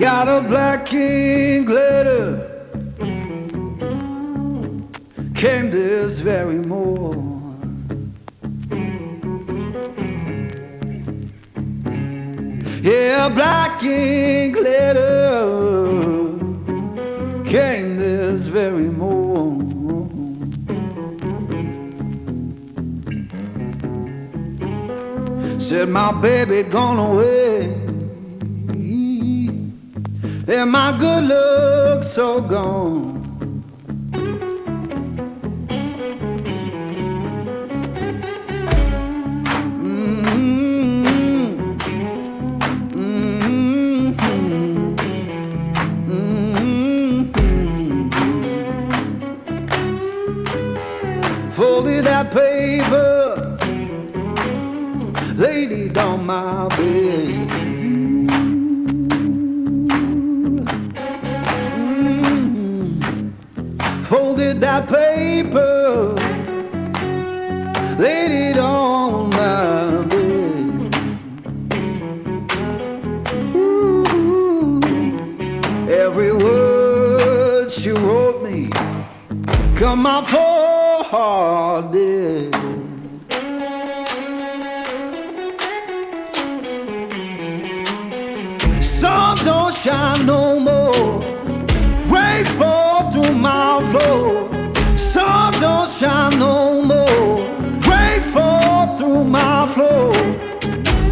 Got a black king glitter, came this very morn. Yeah, black ink glitter came this very morn. Said my baby gone away, and my good luck so gone. Folded that paper, laid it on my bed. Folded that paper, laid it on my bed. Every word she wrote me, come my poor heart did. Sun don't shine no more, rain fall through my floor. Sun don't shine no more, rain fall through my floor.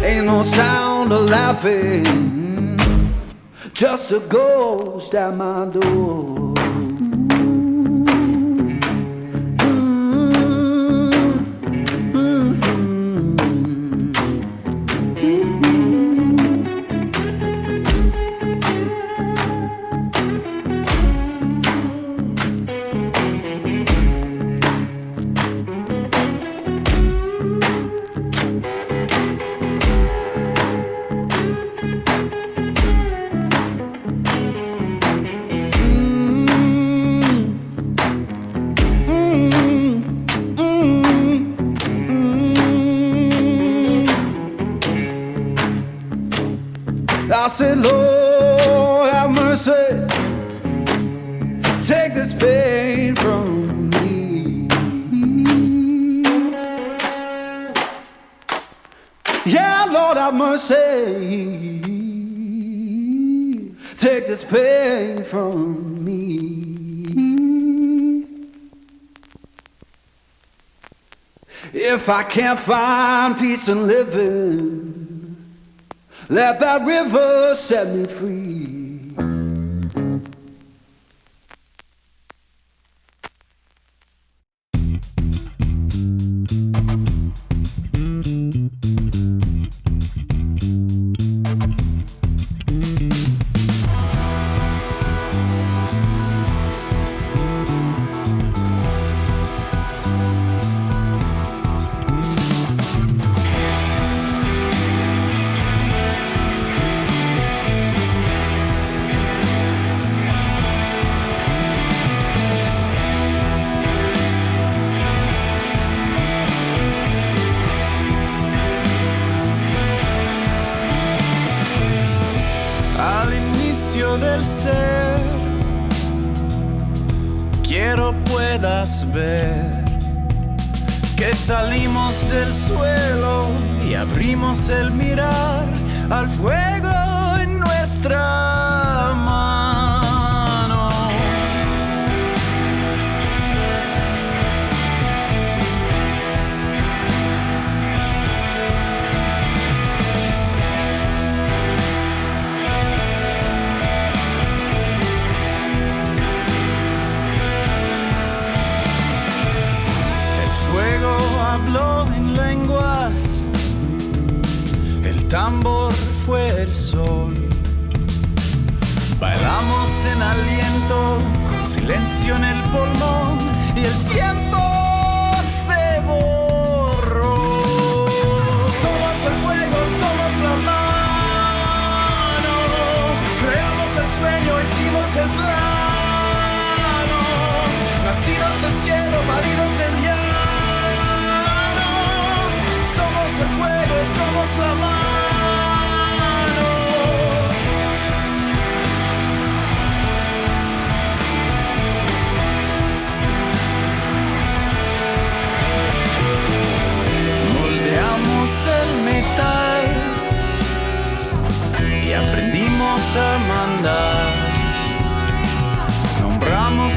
Ain't no sound of laughing, just a ghost at my door. I said, Lord, have mercy, take this pain from me. Yeah, Lord, have mercy, take this pain from me. If I can't find peace in living, let that river set me free. Del ser, quiero puedas ver que salimos del suelo y abrimos el mirar al fuego en nuestra mano. Habló en lenguas, el tambor fue el sol. Bailamos en aliento, con silencio en el pulmón, y el tiempo se borró. Somos el fuego, somos la mano, creamos el sueño, hicimos el plano, nacidos del cielo, paridos del llano. Somos el fuego, somos la mano.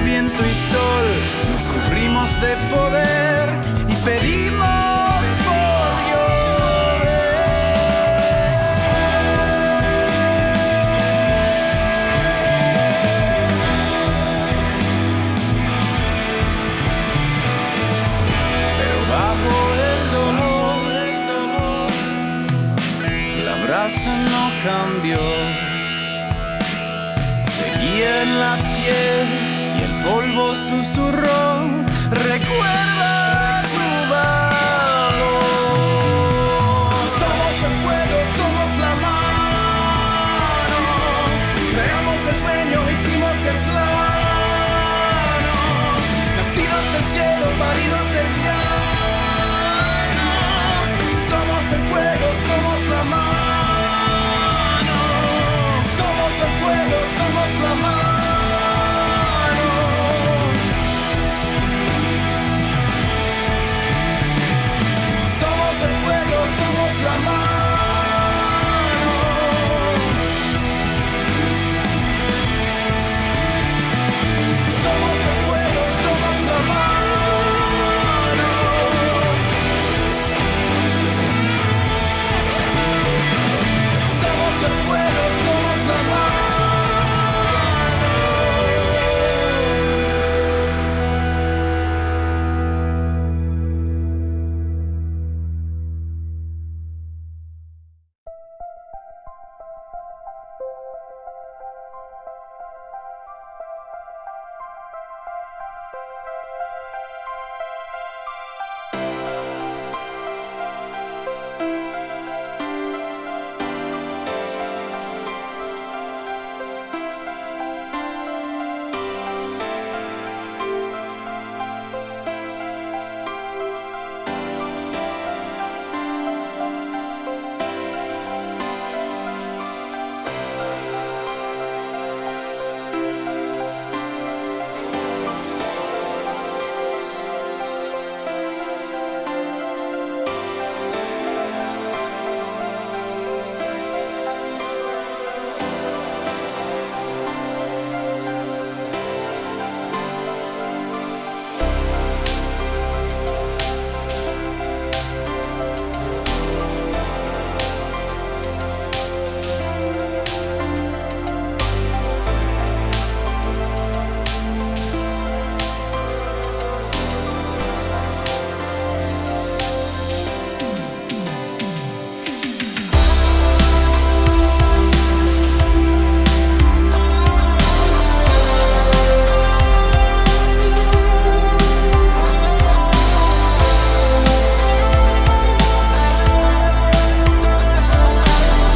viento y sol, nos cubrimos de poder y pedimos por pero bajo el dolor, la brasa no cambió. Seguía en la piel y el polvo susurró. Recuerda